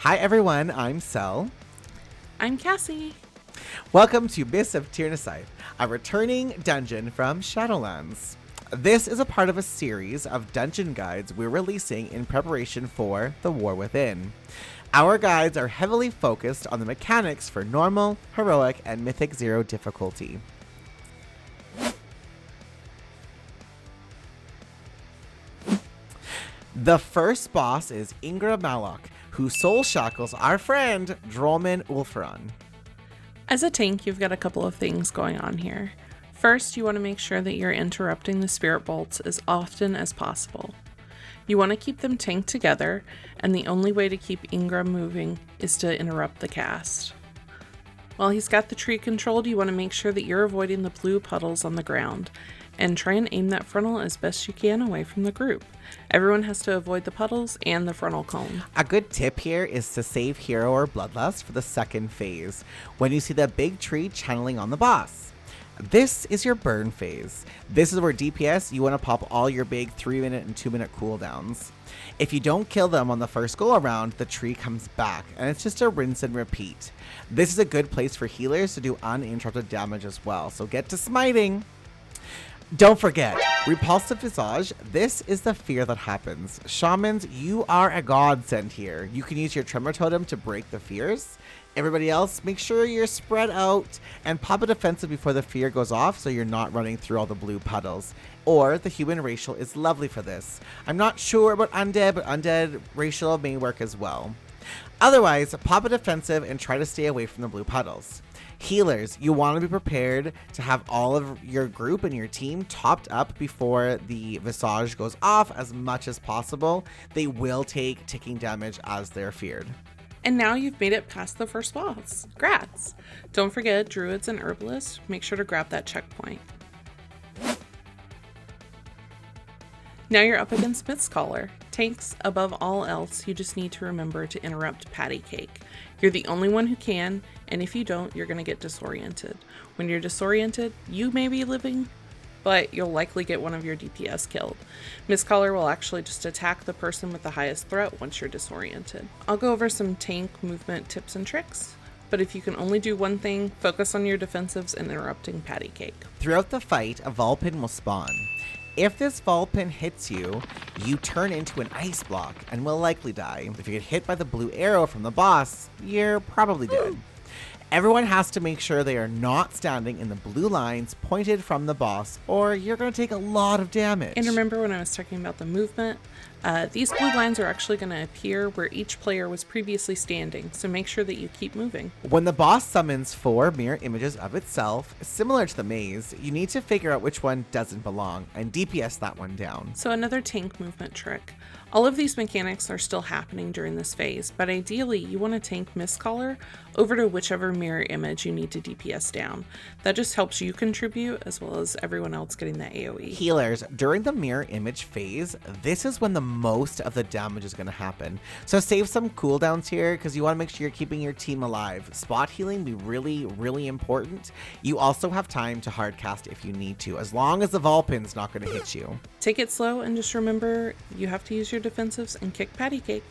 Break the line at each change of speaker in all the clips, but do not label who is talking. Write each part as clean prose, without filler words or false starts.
Hi everyone, I'm Cel.
I'm Cassie.
Welcome to Mists of Tirna Scithe, a returning dungeon from Shadowlands. This is a part of a series of dungeon guides we're releasing in preparation for The War Within. Our guides are heavily focused on the mechanics for normal, heroic, and mythic 0 difficulty. The first boss is Ingra Malok, who soul shackles our friend Drolman Ulfron.
As a tank, you've got a couple of things going on here. First, you want to make sure that you're interrupting the spirit bolts as often as possible. You want to keep them tanked together, and the only way to keep Ingra moving is to interrupt the cast. While he's got the tree controlled, you want to make sure that you're avoiding the blue puddles on the ground, and try and aim that frontal as best you can away from the group. Everyone has to avoid the puddles and the frontal cone.
A good tip here is to save Hero or Bloodlust for the second phase, when you see the big tree channeling on the boss. This is your burn phase. This is where DPS, you want to pop all your big 3-minute and 2-minute cooldowns. If you don't kill them on the first go around, the tree comes back, and it's just a rinse and repeat. This is a good place for healers to do uninterrupted damage as well, so get to smiting! Don't forget, Repulsive Visage, this is the fear that happens. Shamans, you are a godsend here. You can use your Tremor Totem to break the fears. Everybody else, make sure you're spread out and pop a defensive before the fear goes off so you're not running through all the blue puddles. Or the human racial is lovely for this. I'm not sure about undead, but undead racial may work as well. Otherwise, pop a defensive and try to stay away from the blue puddles. Healers, you want to be prepared to have all of your group and your team topped up before the Visage goes off as much as possible. They will take ticking damage as they're feared.
And now you've made it past the first boss. Grats! Don't forget, druids and herbalists, make sure to grab that checkpoint. Now you're up against Myth's Caller. Tanks, above all else, you just need to remember to interrupt Patty Cake. You're the only one who can, and if you don't, you're going to get disoriented. When you're disoriented, you may be living, but you'll likely get one of your DPS killed. Myth's Caller will actually just attack the person with the highest threat once you're disoriented. I'll go over some tank movement tips and tricks, but if you can only do one thing, focus on your defensives and interrupting Patty Cake.
Throughout the fight, a Vulpin will spawn. If this Vulpin hits you, you turn into an ice block and will likely die. If you get hit by the blue arrow from the boss, you're probably dead. Everyone has to make sure they are not standing in the blue lines pointed from the boss, or you're going to take a lot of damage.
And remember when I was talking about the movement? These blue lines are actually going to appear where each player was previously standing, so make sure that you keep moving.
When the boss summons 4 mirror images of itself, similar to the maze, you need to figure out which one doesn't belong and DPS that one down.
So another tank movement trick. All of these mechanics are still happening during this phase, but ideally you want to tank Myth's Caller over to whichever mirror image you need to DPS down. That just helps you contribute as well as everyone else getting that AoE.
Healers, during the mirror image phase, this is when the most of the damage is going to happen. So save some cooldowns here because you want to make sure you're keeping your team alive. Spot healing be really, really important. You also have time to hard cast if you need to, as long as the Vulpin's not going to hit you.
Take it slow and just remember you have to use your defensives and kick Patty Cake.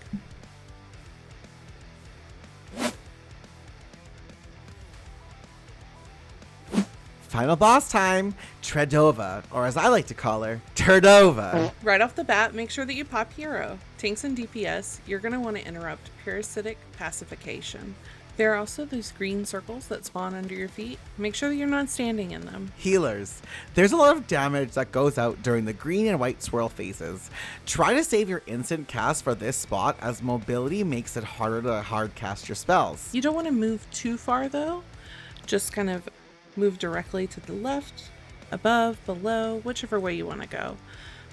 Final boss time, Tredova, or as I like to call her, Turdova.
Right off the bat, make sure that you pop Hero. Tanks and DPS, you're going to want to interrupt Parasitic Pacification. There are also those green circles that spawn under your feet. Make sure that you're not standing in them.
Healers, there's a lot of damage that goes out during the green and white swirl phases. Try to save your instant cast for this spot, as mobility makes it harder to hard cast your spells.
You don't want to move too far though. Just kind of move directly to the left, above, below, whichever way you want to go.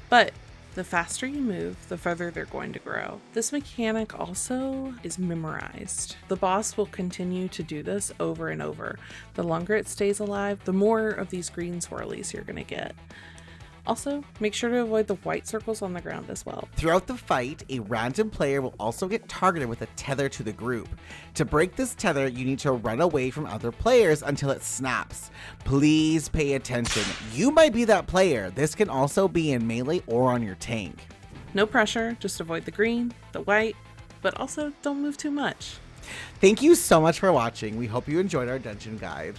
But the faster you move, the further they're going to grow. This mechanic also is memorized. The boss will continue to do this over and over. The longer it stays alive, the more of these green swirlies you're going to get. Also, make sure to avoid the white circles on the ground as well.
Throughout the fight, a random player will also get targeted with a tether to the group. To break this tether, you need to run away from other players until it snaps. Please pay attention. You might be that player. This can also be in melee or on your tank.
No pressure, just avoid the green, the white, but also don't move too much.
Thank you so much for watching. We hope you enjoyed our dungeon guide.